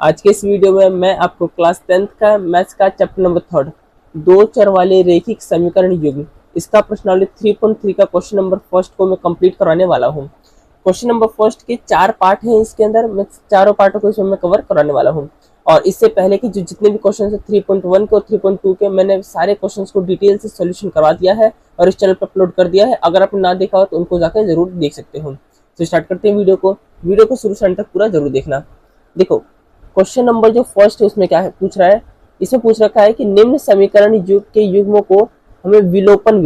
आज के इस वीडियो में मैं आपको क्लास 10th का मैथ्स का चैप्टर नंबर 3 दो चर वाले रैखिक समीकरण युग्म इसका प्रश्नावली 3.3 का क्वेश्चन नंबर फर्स्ट को मैं कंप्लीट कराने वाला हूं। क्वेश्चन नंबर फर्स्ट के 4 पार्ट हैं, इसके अंदर मैं चारों पार्टों को इसमें मैं कवर कराने वाला हूं। और इससे पहले के जो जितने भी क्वेश्चन है 3.1 के और 3.2 के मैंने सारे क्वेश्चन को डिटेल से सोल्यूशन करवा दिया है और इस चैनल पर अपलोड कर दिया है। अगर आपने ना देखा हो तो उनको जाकर जरूर देख सकते हो। तो स्टार्ट करते हैं वीडियो को शुरू से अंत तक पूरा जरूर देखना। देखो क्वेश्चन नंबर जो फर्स्ट है उसमें क्या है पूछ रहा है, इसमें पूछ रखा है कि निम्न समीकरण के युग्मों को हमें विलोपन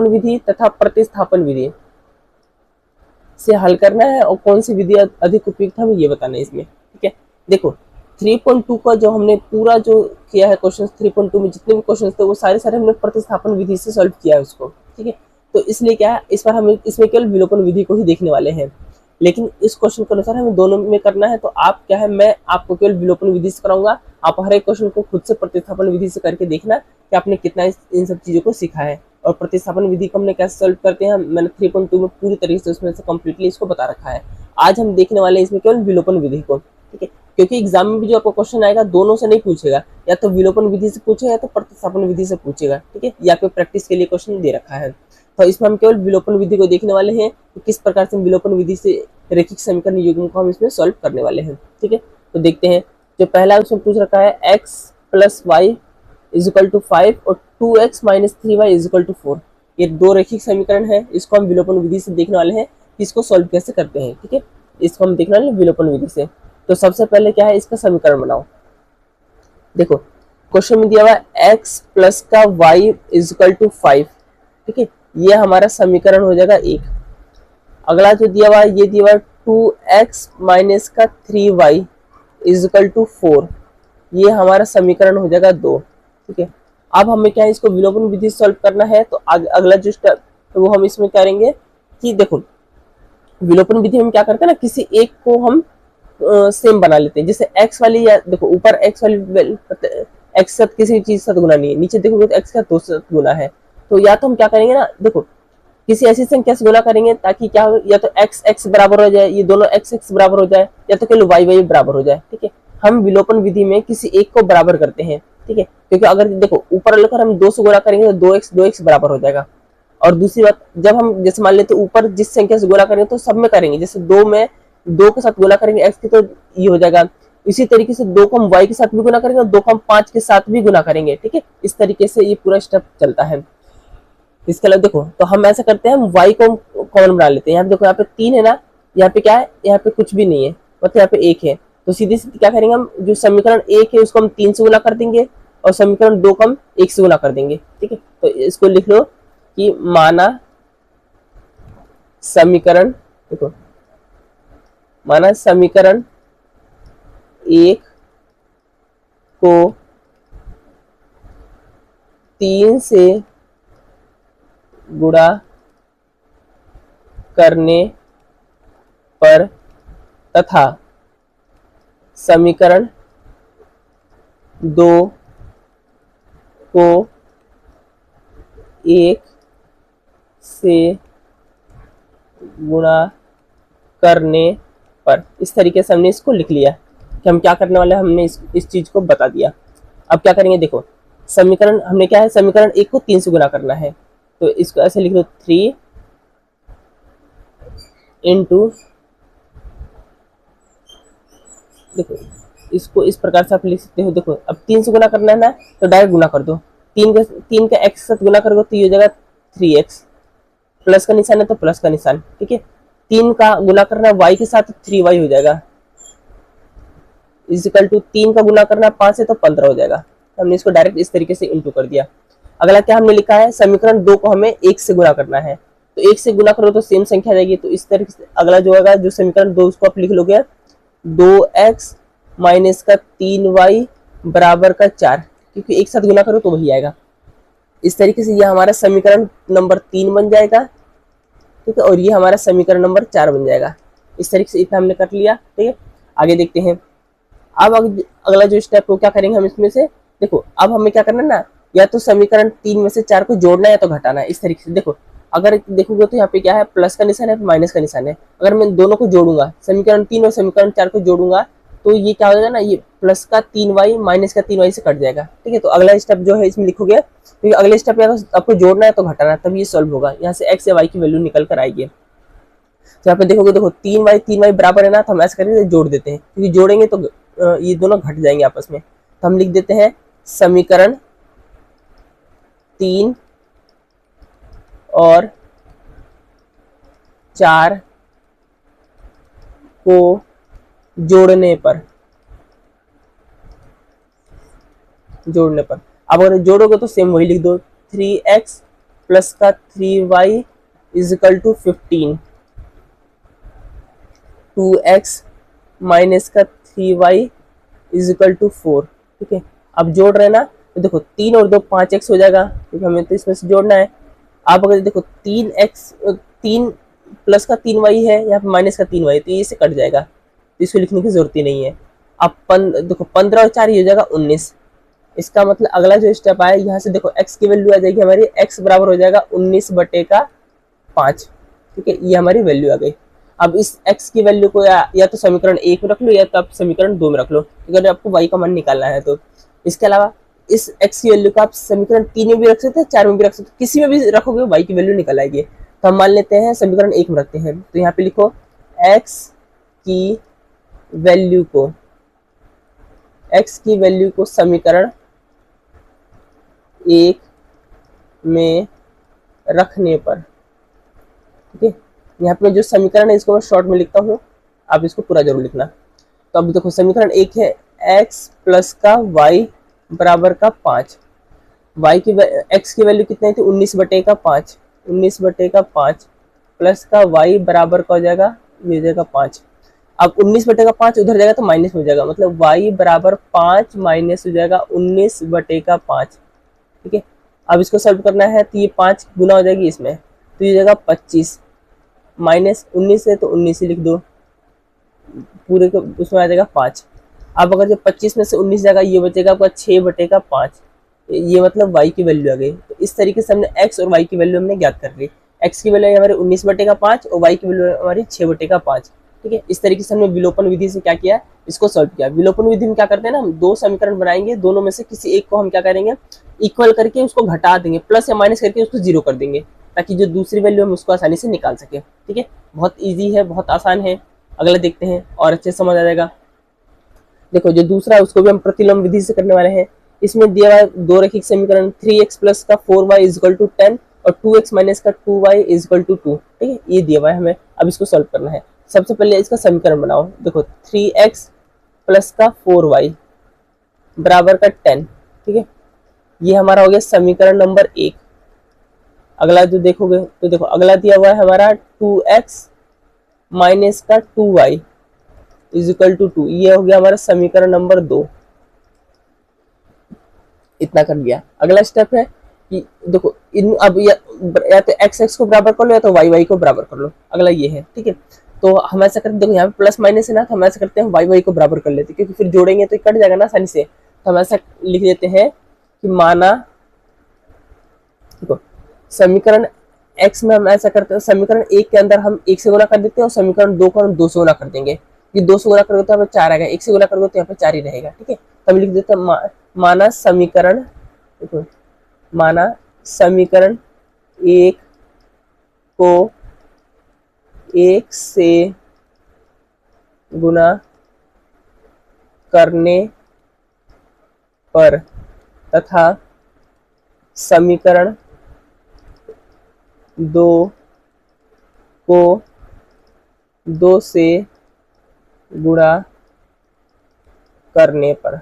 विधि तथा प्रतिस्थापन विधि से हल करना है और कौन सी विधि अधिक उपयुक्त हमें ये बताना है इसमें। ठीक है, देखो 3.2 का जो हमने पूरा जो किया है क्वेश्चन 3.2 में जितने भी क्वेश्चन थे वो सारे हमने प्रतिस्थापन विधि से सॉल्व किया है उसको। ठीक है, तो इसलिए क्या है इस बार हम इसमें केवल विलोपन विधि को ही देखने वाले हैं, लेकिन इस क्वेश्चन के अनुसार हमें दोनों में करना है। तो आप क्या है, मैं आपको केवल विलोपन विधि से कराऊंगा, आप हर एक क्वेश्चन को खुद से प्रतिस्थापन विधि से करके देखना कि आपने कितना इन सब चीजों को सीखा है। और प्रतिस्थापन विधि को हमने कैसे सॉल्व करते हैं मैंने 3.2 में पूरी तरीके से उसमें से कंप्लीटली इसको बता रखा है। आज हम देखने वाले हैं इसमें केवल विलोपन विधि को। ठीक है, क्योंकि एग्जाम में भी जो आपको क्वेश्चन आएगा दोनों से नहीं पूछेगा, या तो विलोपन विधि से पूछेगा या तो प्रतिस्थापन विधि से पूछेगा। ठीक है, या पे प्रैक्टिस के लिए क्वेश्चन दे रखा है। तो इसमें हम केवल विलोपन विधि को देखने वाले हैं कि किस प्रकार से विलोपन विधि से रैखिक समीकरण युग्म को हम इसमें सॉल्व करने वाले हैं। ठीक है, तो देखते हैं। जो पहला उसमें पूछ रखा है x + y = 5 और 2x - 3y = 4। ये दो रैखिक समीकरण है, इसको हम विलोपन विधि से देखने वाले हैं कि इसको सॉल्व कैसे करते हैं। ठीक है, इसको हम देखने वाले हैं विलोपन विधि से। तो सबसे पहले क्या है, इसका समीकरण बनाओ। देखो क्वेश्चन में दिया हुआ है x + का y = 5। ठीक है, ये हमारा समीकरण हो जाएगा 1। अगला जो दिया हुआ है ये दिया हुआ है 2x - का 3y = 4। ये हमारा समीकरण हो जाएगा 2। ठीक है, अब हमें क्या है इसको विलोपन विधि से सॉल्व करना है। तो अगला जो स्टेप तो वो हम इसमें करेंगे कि देखो विलोपन विधि में क्या करते हैं ना, किसी एक को हम सेम बना लेते हैं। जैसे x वाली, या देखो ऊपर x वाली x साथ किसी चीज साथ गुना नहीं है, नीचे देखोगे तो x का 2 साथ गुना है। तो या तो हम क्या करेंगे ना, देखो किसी ऐसी संख्या से गुना करेंगे ताकि क्या हो, या तो x x बराबर हो जाए, ये दोनों x x बराबर हो जाए, या तो केवल y y बराबर हो जाए। ठीक है, हम विलोपन विधि में किसी एक को बराबर करते हैं। ठीक है, क्योंकि अगर देखो ऊपर लेकर हम 2 से गुणा करेंगे तो 2x बराबर हो जाएगा। और दूसरी बात, जब हम जैसे मान लेते ऊपर जिस संख्या से गुणा करेंगे तो सब में करेंगे, जैसे 2 में 2 के साथ गुणा करेंगे x की तो ये हो जाएगा। इसी तरीके से 2 को हम y के साथ भी गुणा करेंगे और 2 को हम 5 के साथ भी गुणा करेंगे। ठीक है, इस तरीके से ये पूरा स्टेप चलता है। इसके अलावा देखो तो हम ऐसा करते हैं, हम y को कॉमन बना लेते हैं। यहाँ पे देखो यहाँ पे 3 है ना, यहाँ पे क्या है, यहाँ पे कुछ भी नहीं है, मतलब यहाँ पे 1 है। तो सीधे सीधे क्या करेंगे, हम जो समीकरण 1 है उसको हम 3 से गुना कर देंगे और समीकरण 2 को हम 1 से गुना कर देंगे। ठीक है, तो इसको लिख लो कि माना समीकरण, देखो माना समीकरण 1 को 3 से गुणा करने पर तथा समीकरण 2 को 1 से गुणा करने पर, इस तरीके से हमने इसको लिख लिया कि हम क्या करने वाले हैं, हमने इस चीज को बता दिया। अब क्या करेंगे, देखो समीकरण हमने क्या है, समीकरण 1 को 3 से गुणा करना है, तो इसको ऐसे लिख लो 3 इंटू, देखो इसको इस प्रकार से आप लिख सकते हो। देखो अब 3 से गुना करना है ना, तो डायरेक्ट गुना कर दो। 3 का x साथ गुना करोगे तो ये हो जाएगा 3x, प्लस का निशान है तो प्लस का निशान। ठीक है, 3 का गुना करना है y के साथ तो 3y हो जाएगा, इक्वल टू 3 का गुना करना 5 है तो 15 हो जाएगा। हमने इसको डायरेक्ट इस तरीके से इंटू कर दिया। अगला क्या हमने लिखा है, समीकरण 2 को हमें 1 से गुणा करना है, तो 1 से गुणा करो तो सेम संख्या आ जाएगी। तो इस तरीके से अगला जो होगा, जो समीकरण 2 उसको आप लिख लोगे 2x - का 3y बराबर का 4, क्योंकि एक साथ गुना करो तो वही आएगा। इस तरीके से ये हमारा समीकरण नंबर 3 बन जाएगा। ठीक है, और ये हमारा समीकरण नंबर 4 बन जाएगा। इस तरीके से इतना हमने कर लिया। ठीक है, आगे देखते हैं। अब अगला जो स्टेप को क्या करेंगे हम इसमें से, देखो अब हमें क्या करना है ना, या तो समीकरण 3 में से 4 को जोड़ना है या तो घटाना है। इस तरीके से देखो अगर देखोगे तो यहाँ पे क्या है, प्लस का निशान है, माइनस का निशान है। अगर मैं दोनों को जोड़ूंगा, समीकरण 3 और समीकरण 4 को जोड़ूंगा तो ये क्या हो जाएगा ना, ये प्लस का 3y माइनस का 3y से कट जाएगा। ठीक है, तो अगला स्टेप जो है इसमें लिखोगे, क्योंकि अगले स्टेप या तो आपको जोड़ना है तो घटाना है, तब ये सॉल्व होगा। यहाँ से x या y की वैल्यू निकल कर आएगी। तो यहाँ पे देखोगे, देखो 3y बराबर है ना, तो हम ऐसा करेंगे जोड़ देते हैं, क्योंकि जोड़ेंगे तो ये दोनों घट जाएंगे आपस में। तो हम लिख देते हैं समीकरण 3 और 4 को जोड़ने पर अब अगर जोड़ोगे तो सेम वही लिख दो, 3x प्लस का 3y is equal to 15, 2x minus का 3y इज इक्वल टू 4। ठीक है, अब जोड़ रहे ना, तो देखो 3 और 2 5x हो जाएगा, क्योंकि हमें तो इसमें से जोड़ना है। आप अगर देखो 3 प्लस का 3y है, यहाँ पे माइनस का 3y, तो ये से कट जाएगा, तो इसको लिखने की जरूरत ही नहीं है। अब देखो 15 और 4 ये हो जाएगा 19। इसका मतलब अगला जो स्टेप आया, यहाँ से देखो x की वैल्यू आ जाएगी हमारी, x बराबर हो जाएगा 19/5। ठीक है, ये हमारी वैल्यू आ गई। अब इस x की वैल्यू को या तो समीकरण 1 में रख लो, या तो आप समीकरण 2 में रख लो, अगर आपको y का मान निकालना है तो। इसके अलावा इस x की वैल्यू को आप समीकरण 3 में भी रख सकते हैं, 4 में भी रख सकते हैं, किसी में भी रखोगे y की वैल्यू निकल आएगी। तो हम मान लेते हैं समीकरण 1 में रखते हैं, तो यहाँ पे लिखो x की वैल्यू को समीकरण 1 में रखने पर। ठीक है, यहाँ पे जो समीकरण है इसको मैं शॉर्ट में लिखता हूँ, आप इसको पूरा जरूर लिखना। तो अब देखो समीकरण 1 है x प्लस का y बराबर का 5। x की वैल्यू कितनी थी, 19/5, 19/5 प्लस का y बराबर का हो जाएगा, ये हो जाएगा 5। अब 19/5 उधर जाएगा तो माइनस हो जाएगा, मतलब y बराबर 5 माइनस हो जाएगा 19/5। ठीक है, अब इसको सॉल्व करना है, तो ये 5 गुना हो जाएगी इसमें, तो ये जाएगा 25 माइनस 19 है तो 19 ही लिख दो, पूरे को उसमें आ जाएगा 5। अब अगर जब 25 में से 19 जाएगा, ये बचेगा आपका 6/5, ये मतलब y की वैल्यू आ गई। तो इस तरीके से हमने x और y की वैल्यू हमने ज्ञात कर ली। x की वैल्यू हमारी 19/5 और y की वैल्यू हमारी 6/5। ठीक है, इस तरीके से हमने विलोपन विधि से क्या किया, इसको सॉल्व किया। विलोपन विधि में क्या करते हैं ना, हम दो समीकरण बनाएंगे, दोनों में से किसी एक को हम क्या करेंगे, इक्वल करके उसको घटा देंगे, प्लस या माइनस करके उसको जीरो कर देंगे, ताकि जो दूसरी वैल्यू हम उसको आसानी से निकाल सके। ठीक है, बहुत ईजी है, बहुत आसान है। अगला देखते हैं और अच्छे से समझ आ जाएगा। देखो जो दूसरा है उसको भी हम प्रतिलोम विधि से करने वाले हैं। इसमें दिया हुआ है दो रैखिक समीकरण, 3x प्लस का 4y इज इक्वल टू 10 और 2x माइनस का 2y इज इक्वल टू 2। ठीक है, ये दिया हुआ है हमें, अब इसको सॉल्व करना है। सबसे पहले इसका समीकरण बनाओ। देखो 3x प्लस का 4y बराबर का 10। ठीक है, ये हमारा हो गया समीकरण नंबर 1। अगला जो देखोगे तो देखो अगला दिया हुआ है हमारा 2x माइनस का 2y इज इक्वल टू 2। ये हो गया हमारा समीकरण नंबर 2। इतना कर लिया। अगला स्टेप है कि देखो इन अब या तो x को बराबर कर लो या तो y को बराबर कर लो। अगला ये है। ठीक है, तो हम ऐसा करते, देखो यहाँ पे प्लस माइनस है ना, तो हम ऐसा करते हैं y को बराबर कर लेते हैं, क्योंकि फिर जोड़ेंगे तो कट जाएगा ना आसानी से। तो हम ऐसा लिख देते हैं कि माना, देखो समीकरण x में हम ऐसा करते हैं, समीकरण 1 के अंदर हम 1 से गुना कर देते हैं और समीकरण 2 को हम 2 से गुना कर देंगे। ये 2 से गुना करोगे तो यहाँ पे 4 आएगा, 1 से गुना करोगे तो यहाँ पे 4 ही रहेगा। ठीक है, तो हम लिख देते हैं माना समीकरण, देखो माना समीकरण 1 को 1 से गुना करने पर तथा समीकरण 2 को 2 से गुणा करने पर।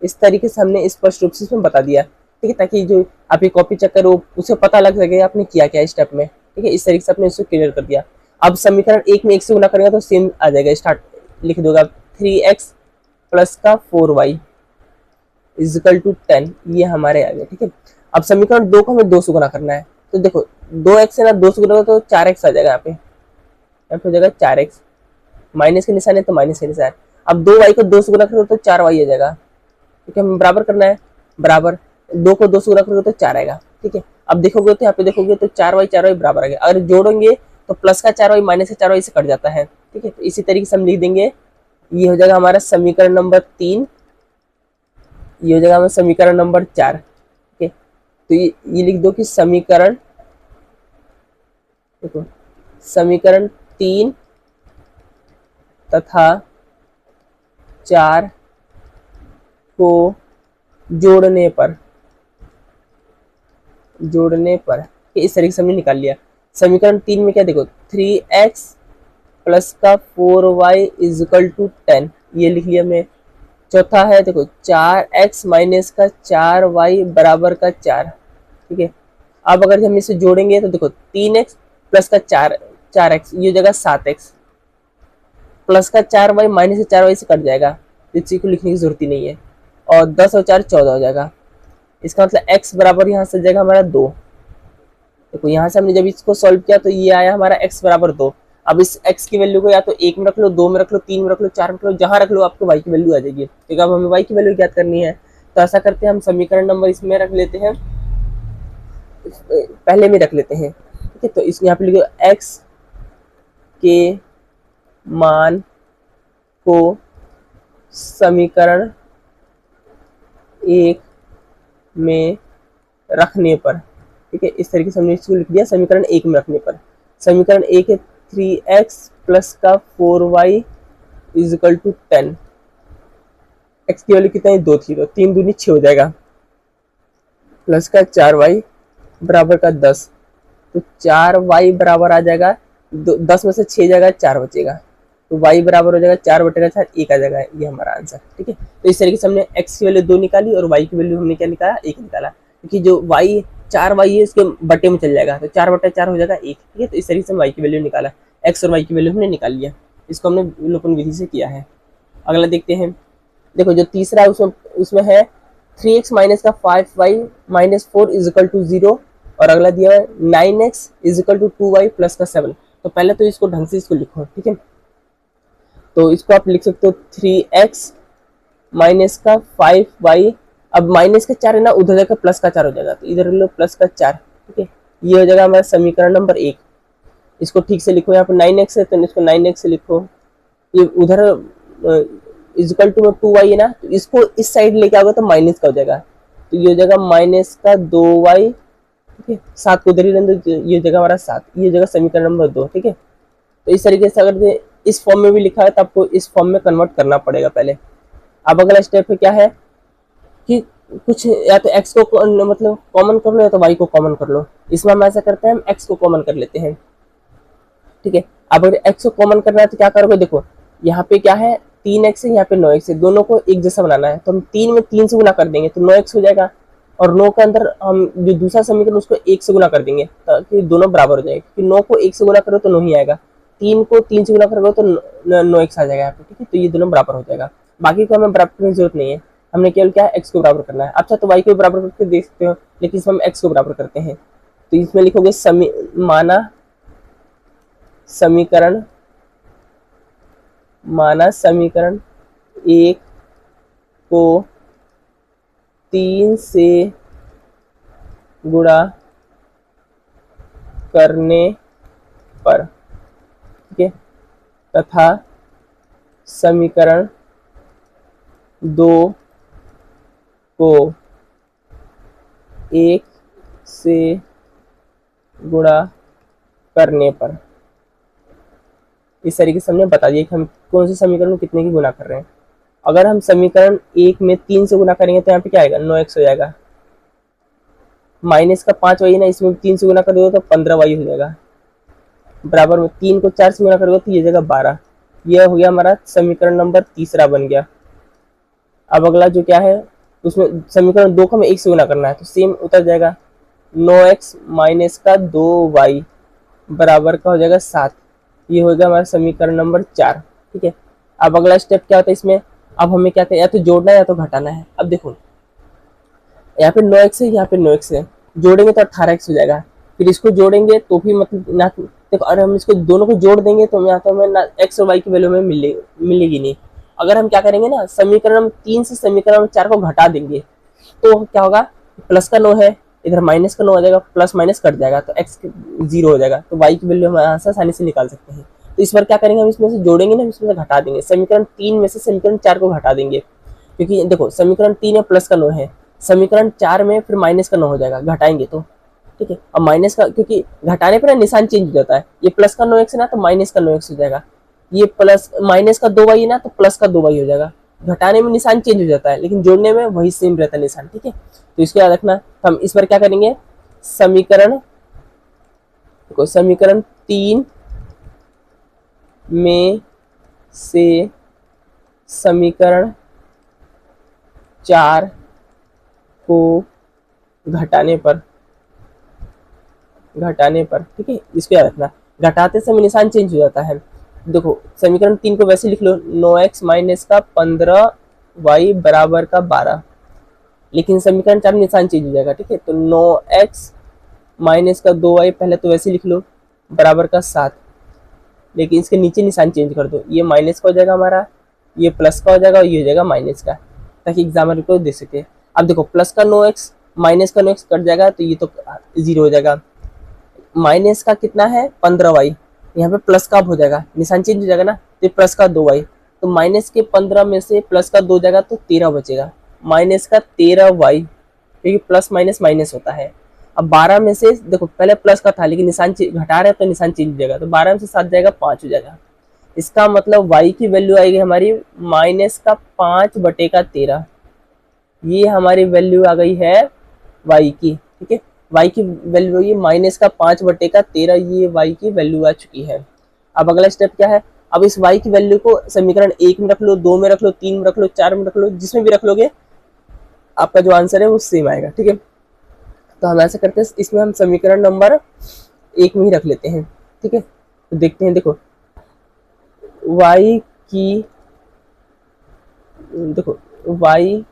इस तरीके से हमने स्पष्ट रूप से इसमें बता दिया। ठीक है, ताकि जो आपकी कॉपी चेक करो उसे पता लग सके आपने किया क्या स्टेप में। ठीक है, इस तरीके से आपने इसको क्लियर कर दिया। अब समीकरण 1 में 1 से गुणा करेंगे तो सेम आ जाएगा, स्टार्ट लिख दोगे आप 3x प्लस का 4y इज इक्वल टू 10। ये हमारे आ गए। ठीक है, अब समीकरण 2 को हमें 2 से गुणा करना है, तो देखो 2x है ना, 2 से गुणा तो 4x आ जाएगा। यहाँ पे हो जाएगा 4x, माइनस के निशान है तो माइनस के निशान। अब 2y को 2 से गुणा करोगे तो 4y आ जाएगा। ठीक है, हमें बराबर करना है, बराबर 2 को 2 से गुणा करोगे तो 4 आएगा। ठीक है, अब देखोगे तो यहाँ पे देखोगे तो 4y बराबर आ गया। अगर जोड़ेंगे तो प्लस का 4y माइनस का 4y से कट जाता है। ठीक है, तो इसी तरीके से हम लिख देंगे ये हो जाएगा हमारा समीकरण नंबर 3, ये हो जाएगा हमारा समीकरण नंबर 4। ठीक है, तो ये लिख दो कि समीकरण, देखो समीकरण 3 तथा 4 को जोड़ने पर इस तरीके से हमने निकाल लिया। समीकरण 3 में क्या, देखो 3x प्लस का 4y इजिकल टू 10, ये लिख लिया मैं। चौथा है देखो 4x माइनस का 4y बराबर का 4। ठीक है, अब अगर हम इसे जोड़ेंगे तो देखो 3x प्लस का 4x ये हो जाएगा 7x, प्लस का 4y माइनस से 4y से कट जाएगा, इसी को लिखने की जरूरत ही नहीं है, और 10 और 4 14 हो जाएगा। इसका मतलब x बराबर यहाँ से जाएगा हमारा 2। देखो यहाँ से हमने जब इसको सॉल्व किया तो ये आया हमारा x बराबर 2। अब इस x की वैल्यू को या तो 1 में रख लो, 2 में रख लो, 3 में रख लो, 4 में रख लो, जहां रख लो आपको y की वैल्यू आ जाएगी। ठीक है, अब हमें y की वैल्यू ज्ञात करनी है, तो ऐसा करते हैं हम समीकरण नंबर इसमें रख लेते हैं, पहले में रख लेते हैं। ठीक है, तो इसमें यहाँ पे लिखो x के मान को समीकरण 1 में रखने पर, ठीक है, इस तरीके से हमने इसको लिख दिया समीकरण 1 में रखने पर। समीकरण 1 है 3x प्लस का 4y इजिकल टू 10, x की वैल्यू कितना है 2 थी, तो 3 दूनी 6 हो जाएगा, प्लस का 4y बराबर का 10, तो 4y बराबर आ जाएगा 10 में से 6 जाएगा 4 बचेगा, तो y बराबर हो जाएगा 4 बटेगा 4 1 आ जाएगा, ये हमारा आंसर। ठीक है, तो इस तरीके से हमने x की वैल्यू 2 निकाली और y की वैल्यू हमने क्या निकाला 1 निकाला, क्योंकि जो y 4y है इसके बटे में चल जाएगा, तो 4 बटे 4 हो जाएगा 1। ठीक है, तो इस तरीके से हम y की वैल्यू निकाला, x और y की वैल्यू हमने निकाल लिया, इसको हमने विलोपन विधि से किया है। अगला देखते हैं, देखो जो तीसरा है उसमें है 3x माइनस का 5y माइनस 4 इजिकल टू 0, और अगला दिया है 9x is equal to 2y plus का 7। तो पहले तो इसको ढंग से इसको लिखो। ठीक है, तो इसको आप लिख सकते हो 3x माइनस का 5y, अब माइनस का 4 है ना, उधर जाकर प्लस का 4 हो जाएगा, तो इधर लो प्लस का 4। ठीक है, ये हो जाएगा हमारा समीकरण नंबर 1। इसको ठीक से लिखो, यहाँ पर 9x है तो इसको 9x से लिखो, ये उधर इजिकल टू में 2y है ना, तो इसको इस साइड लेके आओगे तो माइनस का हो जाएगा, तो ये हो जाएगा माइनस का 2y। ठीक है, 7 को उधर ही रहने दो, ये हो जाएगा हमारा 7, ये हो जाएगा समीकरण नंबर 2। ठीक है, तो इस तरीके से अगर इस फॉर्म में भी लिखा है तो आपको इस फॉर्म में कन्वर्ट करना पड़ेगा पहले। अब अगला स्टेप क्या है कि कुछ या तो x को मतलब कॉमन कर लो या तो y को कॉमन कर लो। इसमें हम ऐसा करते हैं, हम x को कॉमन कर लेते हैं। ठीक है, अब अगर x को कॉमन करना है तो क्या करोगे, देखो यहाँ पे क्या है 3x है, यहाँ पे 9x है, दोनों को एक जैसा बनाना है, तो हम 3 में 3 से गुना कर देंगे तो 9x हो जाएगा, और 9 के अंदर हम जो दूसरा समीकरण उसको 1 से गुना कर देंगे ताकि दोनों बराबर हो जाएगा, क्योंकि 9 को 1 से गुना करो तो 9 ही आएगा, 3 को 3 से गुना करोगे तो 9x आ जाएगा यहाँ पे। ठीक है, तो ये दोनों बराबर हो जाएगा, बाकी को हमें बराबर करने की जरूरत नहीं है, हमने केवल क्या x को बराबर करना है। अच्छा, तो y को बराबर करके देख सकते हो, लेकिन इसमें हम x को बराबर करते हैं, तो इसमें लिखोगे माना समीकरण 1 को 3 से गुणा करने पर, ठीक है, तथा समीकरण 2 को 1 से गुणा करने पर, इस तरीके से हमने बता दिया कि हम कौन से समीकरण को कितने की गुना कर रहे हैं। अगर हम समीकरण 1 में 3 से गुना करेंगे तो यहाँ पे क्या आएगा 9x हो जाएगा, माइनस का 5y ना, इसमें 3 से गुना कर दोगे तो 15y हो जाएगा, बराबर में 3 को 4 से गुना करोगे तो ये जाएगा 12। यह हो गया हमारा समीकरण नंबर तीसरा बन गया। अब अगला जो क्या है उसमें समीकरण 2 को हमें 1 से गुना करना है, तो सेम उतर जाएगा 9x माइनस का 2y बराबर का हो जाएगा 7। ये हो गया हमारा समीकरण नंबर 4। ठीक है, अब अगला स्टेप क्या होता है इसमें, अब हमें क्या करना है, या तो जोड़ना है या तो घटाना है। अब देखो यहाँ पे 9x है, यहाँ पे 9x है, जोड़ेंगे तो 18x हो जाएगा, फिर इसको जोड़ेंगे तो भी मतलब ना, देखो अगर हम इसको दोनों को जोड़ देंगे तो यहाँ तो हमें ना x और y की वैल्यू में मिलेगी नहीं। अगर हम क्या करेंगे ना, समीकरण 3 से समीकरण 4 को घटा देंगे तो क्या होगा, प्लस का 9 है, इधर माइनस का 9 आ जाएगा, प्लस माइनस कट जाएगा तो x 0 हो जाएगा, तो y की वैल्यू हम यहाँ से आसानी से निकाल सकते हैं। तो इस बार क्या करेंगे, हम इसमें से जोड़ेंगे ना, इसमें से घटा देंगे। समीकरण 3 में से समीकरण 4 को घटा देंगे, क्योंकि देखो समीकरण 3 में प्लस का 9 है, समीकरण 4 में फिर माइनस का 9 हो जाएगा, घटाएंगे तो ठीक है। अब माइनस का, क्योंकि घटाने पर ना निशान चेंज हो जाता है, ये प्लस का 9x है ना तो माइनस का 9x हो जाएगा, ये प्लस माइनस का 2y है ना तो प्लस का 2y हो जाएगा। घटाने में निशान चेंज हो जाता है लेकिन जोड़ने में वही सेम रहता है निशान, ठीक है। तो इसको याद रखना। तो हम इस बार क्या करेंगे, समीकरण देखो समीकरण 3 में से समीकरण 4 को घटाने पर ठीक है, इसको याद रखना। घटाते समय निशान चेंज हो जाता है। देखो समीकरण 3 को वैसे लिख लो, 9x माइनस का 15y बराबर का 12, लेकिन समीकरण 4 में निशान चेंज हो जाएगा, ठीक है। तो 9x माइनस का 2y पहले तो वैसे लिख लो बराबर का 7, लेकिन इसके नीचे निशान चेंज कर दो, ये माइनस का हो जाएगा हमारा, ये प्लस का हो जाएगा और ये हो जाएगा माइनस का, ताकि एग्जामिनर को दे सके। अब देखो प्लस का 9x माइनस का 9x कट जाएगा तो ये तो 0 हो जाएगा। माइनस का कितना है 15y, यहाँ पे प्लस का हो जाएगा, निशान चेंज हो जाएगा ना, तो प्लस का 2y, तो माइनस के 15 में से प्लस का 2 जाएगा तो 13 बचेगा, माइनस का 13y, क्योंकि प्लस माइनस माइनस होता है। अब 12 में से देखो पहले प्लस का था लेकिन निशान घटा रहे हैं तो निशान चेंज हो जाएगा, तो 12 में से 7 जाएगा 5 हो जाएगा। इसका मतलब y की वैल्यू आएगी हमारी माइनस का 5/13, ये हमारी वैल्यू आ गई है y की, ठीक है। y की वैल्यू ये माइनस का 5/13, ये y की वैल्यू आ चुकी है। अब अगला स्टेप क्या है, अब इस y की वैल्यू को समीकरण 1 में रख लो, 2 में रख लो, 3 में रख लो, 4 में रख लो, जिसमें भी रख लोगे आपका जो आंसर है वो सेम आएगा, ठीक है। तो हम ऐसा करते हैं, इसमें हम समीकरण नंबर 1 में ही रख लेते हैं, ठीक है। तो देखते हैं, देखो y की देखो y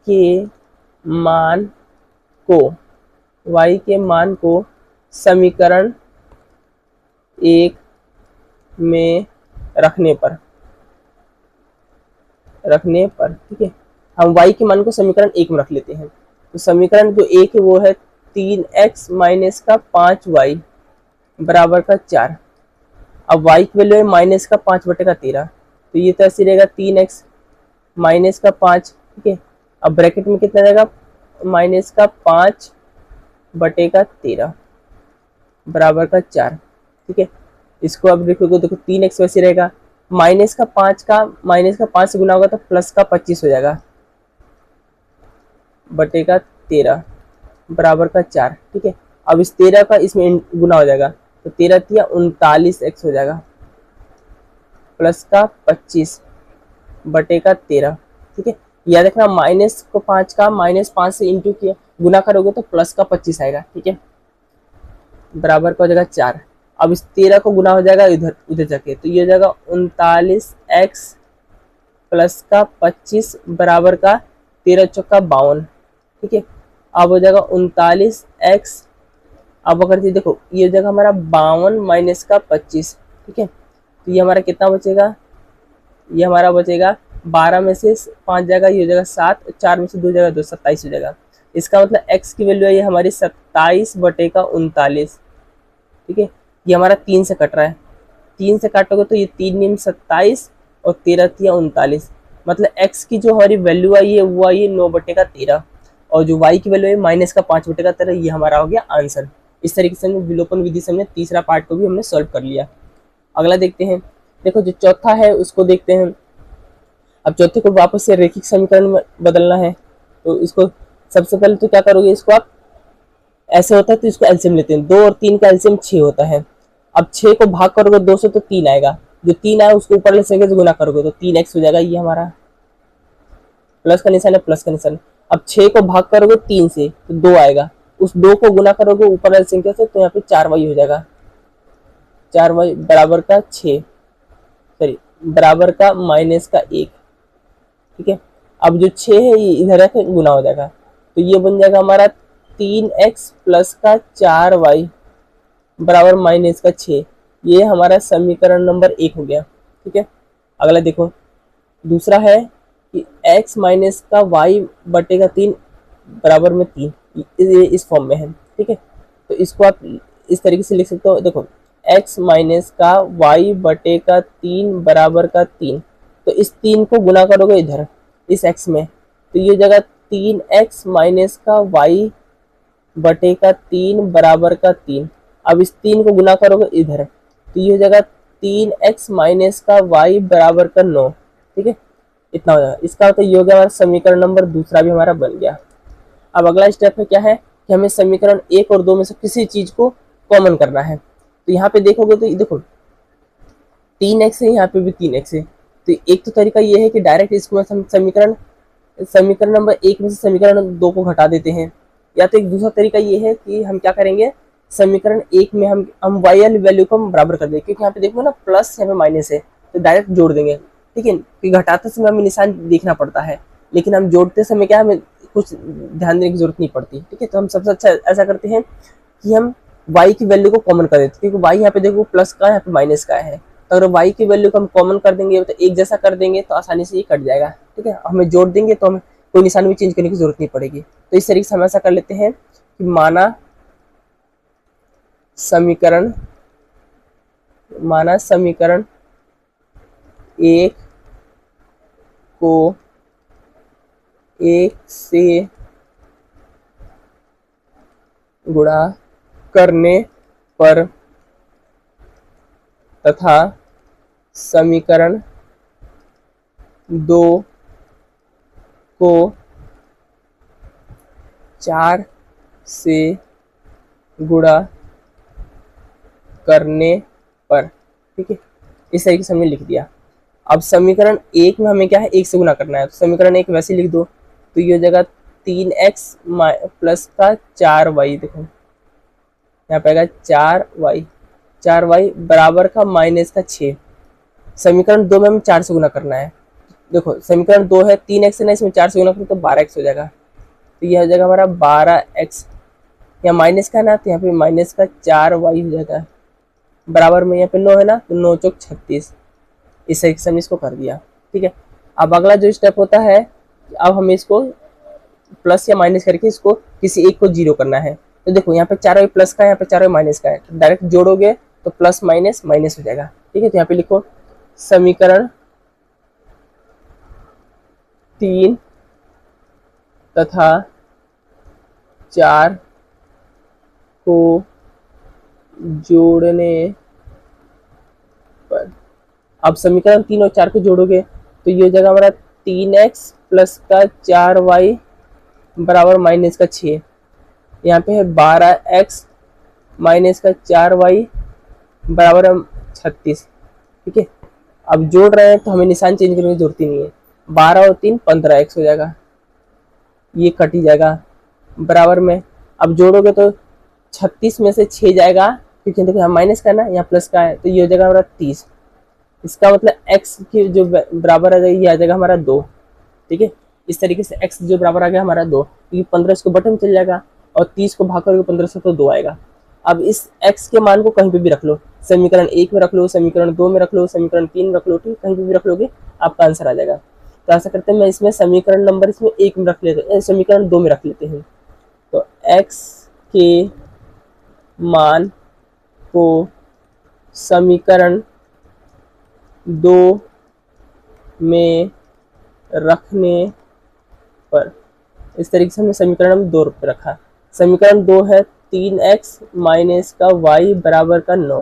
के मान को समीकरण 1 में रखने पर ठीक है, हम y के मान को समीकरण 1 में रख लेते हैं। तो समीकरण जो 1 है वो है 3x माइनस का 5y बराबर का 4। अब y की वैल्यू है माइनस का 5/13, तो ये तो ऐसे रहेगा 3x माइनस का 5, ठीक है। अब ब्रैकेट में कितना रहेगा, माइनस का 5/13 बराबर का 4, ठीक है। इसको अब देखोगे, देखो 3x वैसे रहेगा, माइनस का 5 से गुना होगा तो प्लस का 25 हो जाएगा /13 बराबर का 4, ठीक है। अब इस 13 का इसमें गुना हो जाएगा तो 13 तिया 39x हो जाएगा प्लस का 25/13, ठीक है। याद रखना माइनस को 5 का -5 से इंटू किया गुना करोगे तो प्लस का 25 आएगा, ठीक है, बराबर का हो जाएगा 4। अब इस 13 को गुना हो जाएगा उधर जाके, तो ये हो जाएगा 39x प्लस का 25 बराबर का 13 चौका 52, ठीक है। अब हो जाएगा 39x, अब अगर ये देखो ये हो जाएगा हमारा 52 माइनस का 25, ठीक है। तो ये हमारा कितना बचेगा, ये हमारा बचेगा 12 में से 5 जाएगा, ये हो जाएगा 7, 4 में से 2 जाएगा 2, 27 हो जाएगा। इसका मतलब x की वैल्यू है ये हमारी 27/39, ठीक है। ये हमारा 3 से कट रहा है, 3 से काटोगे तो ये 3 × 27 और 13 × 39, मतलब x की जो हमारी वैल्यू आई है वो आई है 9/13, और जो y की वैल्यू है माइनस का 5/13, ये हमारा हो गया आंसर। इस तरीके से हमने विलोपन विधि से हमने तीसरा पार्ट को भी हमने सॉल्व कर लिया। अगला देखते हैं, देखो जो चौथा है उसको देखते हैं। अब चौथे को वापस से रैखिक समीकरण में बदलना है, तो इसको सबसे पहले तो क्या करोगे, इसको आप ऐसे होता है तो इसको एलसीएम लेते हैं, 2 और 3 का एलसीएम 6 होता है। अब 6 को भाग करोगे 2 से तो 3 आएगा, जो 3 आया उसको ऊपर संख्या से गुना करोगे तो 3x हो जाएगा, ये हमारा प्लस का निशान है, प्लस का निशान। अब 6 को भाग करोगे 3 से तो 2 आएगा, उस 2 को गुना करोगे ऊपर वाली संख्या से तो यहाँ पे 4y हो जाएगा, 4y बराबर का 6, सॉरी बराबर का माइनस का 1, ठीक है। अब जो 6 है ये इधर है गुना हो जाएगा, तो ये बन जाएगा हमारा 3x प्लस का 4y बराबर माइनस का 6, ये हमारा समीकरण नंबर 1 हो गया, ठीक है। अगला देखो दूसरा है कि x माइनस का y/3 बराबर में 3, ये इस फॉर्म में है, ठीक है। तो इसको आप इस तरीके से लिख सकते हो, देखो एक्स माइनस का वाई बटे का 3 बराबर का 3। तो इस 3 को गुना करोगे इधर इस x में, तो ये हो जाएगा 3x माइनस का वाई बटे का 3 बराबर का 3। अब इस 3 को गुना करोगे इधर, तो ये हो जाएगा 3x माइनस का वाई बराबर का 9। ठीक है, इतना हो जाएगा। इसका मतलब ये हो गया हमारा समीकरण नंबर दूसरा भी हमारा बन गया। अब अगला स्टेप है क्या है कि हमें समीकरण 1 और 2 में से किसी चीज को कॉमन करना है। तो यहाँ पे देखोगे तो देखो 3x है, यहाँ पे भी 3x है। तो एक तो तरीका ये है कि डायरेक्ट इसको समीकरण नंबर 1 में से समीकरण 2 को घटा देते हैं, या तो एक दूसरा तरीका ये है कि हम क्या करेंगे, समीकरण 1 में हम y वाली वैल्यू को हम बराबर कर देंगे, क्योंकि यहाँ पे देखो ना प्लस यहाँ पे माइनस है, तो डायरेक्ट जोड़ देंगे। ठीक है, कि घटाते समय हमें निशान देखना पड़ता है, लेकिन हम जोड़ते समय क्या हमें कुछ ध्यान देने की जरूरत नहीं पड़ती। ठीक है, तो हम सबसे अच्छा ऐसा करते हैं कि हम y की वैल्यू को कॉमन कर देते हैं, क्योंकि y यहाँ पे देखो प्लस का यहाँ पे माइनस का है, तो अगर y की वैल्यू को हम कॉमन कर देंगे तो एक जैसा कर देंगे तो आसानी से ये कट जाएगा। ठीक है, हमें जोड़ देंगे तो हमें कोई निशान भी चेंज करने की जरूरत नहीं पड़ेगी। तो इस तरीके से हम ऐसा कर लेते हैं कि माना समीकरण 1 को 1 से गुणा करने पर तथा समीकरण 2 को 4 से गुणा करने पर। ठीक है, इस तरीके से हमने लिख दिया। अब समीकरण 1 में हमें क्या है 1 से गुणा करना है, तो समीकरण 1 वैसे लिख दो, तो ये हो जाएगा 3x प्लस का 4y। देखो यहाँ पे आएगा 4y बराबर का माइनस का 6। समीकरण 2 में हमें 4 से गुना करना है। देखो समीकरण 2 है 3x है ना, इसमें 4 से गुना करो तो 12x हो जाएगा, तो यह हो जाएगा हमारा 12x। यहाँ माइनस का है ना, तो यहाँ पे माइनस का 4y हो जाएगा, बराबर में यहाँ पे 9 है ना, तो 9 चौक 36। इस तरीके से हमने इसको कर दिया। ठीक है, अब अगला जो स्टेप होता है, अब हमें इसको प्लस या माइनस करके इसको किसी एक को 0 करना है। तो देखो यहाँ पे 4y प्लस का है, यहाँ पे 4y माइनस का है, तो डायरेक्ट जोड़ोगे तो प्लस माइनस माइनस हो जाएगा। ठीक है, तो यहाँ पे लिखो समीकरण 3 तथा 4 को जोड़ने पर। अब समीकरण 3 और 4 को जोड़ोगे तो ये हो जाएगा हमारा 3x प्लस का 4y बराबर माइनस का 6। यहाँ पे है 12x माइनस का 4y बराबर 36। ठीक है, अब जोड़ रहे हैं तो हमें निशान चेंज करने की जरूरत ही नहीं है। 12 और 3 15x हो जाएगा, ये कट ही जाएगा बराबर में। अब जोड़ोगे तो 36 में से 6 जाएगा, क्योंकि देखो यहाँ माइनस का है ना, यहाँ प्लस का है, तो ये हो जाएगा हमारा 30। इसका मतलब x की जो बराबर आ जाएगी ये आ जाएगा हमारा 2। ठीक है, इस तरीके से x जो बराबर आ गया हमारा 2, क्योंकि 15 इसको बटन में चल जाएगा और 30 को भाग करोगे 15 से तो 2 आएगा। अब इस x के मान को कहीं पे भी रख लो, समीकरण 1 में रख लो, समीकरण 2 में रख लो, समीकरण 3 में रख लो, ठीक, कहीं पे भी रख लोगे आपका आंसर आ जाएगा। तो ऐसा करते हैं, मैं इसमें समीकरण नंबर इसमें 1 में रख लेते हैं, समीकरण 2 में रख लेते हैं। तो x के मान को समीकरण 2 में रखने पर, इस तरीके से हमने समीकरण में 2 पे रखा। समीकरण 2 है 3x माइनस का y बराबर का 9।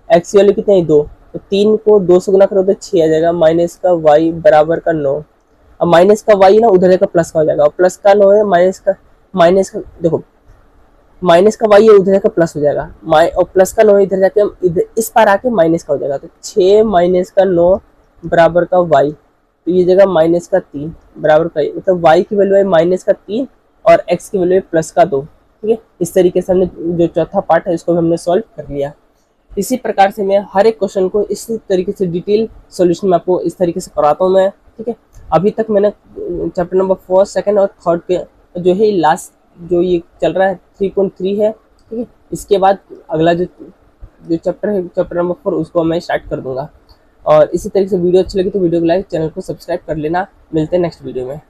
x की वैल्यू कितनी है 2, तो 3 को 2 से गुना करो तो 6 आ जाएगा, माइनस का y बराबर का 9। अब माइनस का y ना उधर जाकर प्लस का हो जाएगा, और प्लस का 9 है, माइनस का देखो माइनस का y है उधर जाकर प्लस हो जाएगा, और प्लस का 9 इधर जाके इधर इस पार आके माइनस का हो जाएगा, तो 6 माइनस का 9 बराबर का y, तो ये जगह माइनस का 3 बराबर का, मतलब y की वैल्यू है माइनस का 3 और x की वैल्यू है प्लस का 2। ठीक है, इस तरीके से हमने जो चौथा पार्ट है इसको भी हमने सॉल्व कर लिया। इसी प्रकार से मैं हर एक क्वेश्चन को इस तरीके से डिटेल सॉल्यूशन में आपको इस तरीके से कराता हूँ मैं। ठीक है, अभी तक मैंने चैप्टर नंबर 4, 2 और 3 के जो है लास्ट जो ये चल रहा है 3.3 है। ठीक है, इसके बाद अगला जो चैप्टर है चैप्टर नंबर 4 उसको मैं स्टार्ट कर दूंगा। और इसी तरीके से वीडियो अच्छी लगी तो वीडियो को लाइक, चैनल को सब्सक्राइब कर लेना। मिलते हैं नेक्स्ट वीडियो में।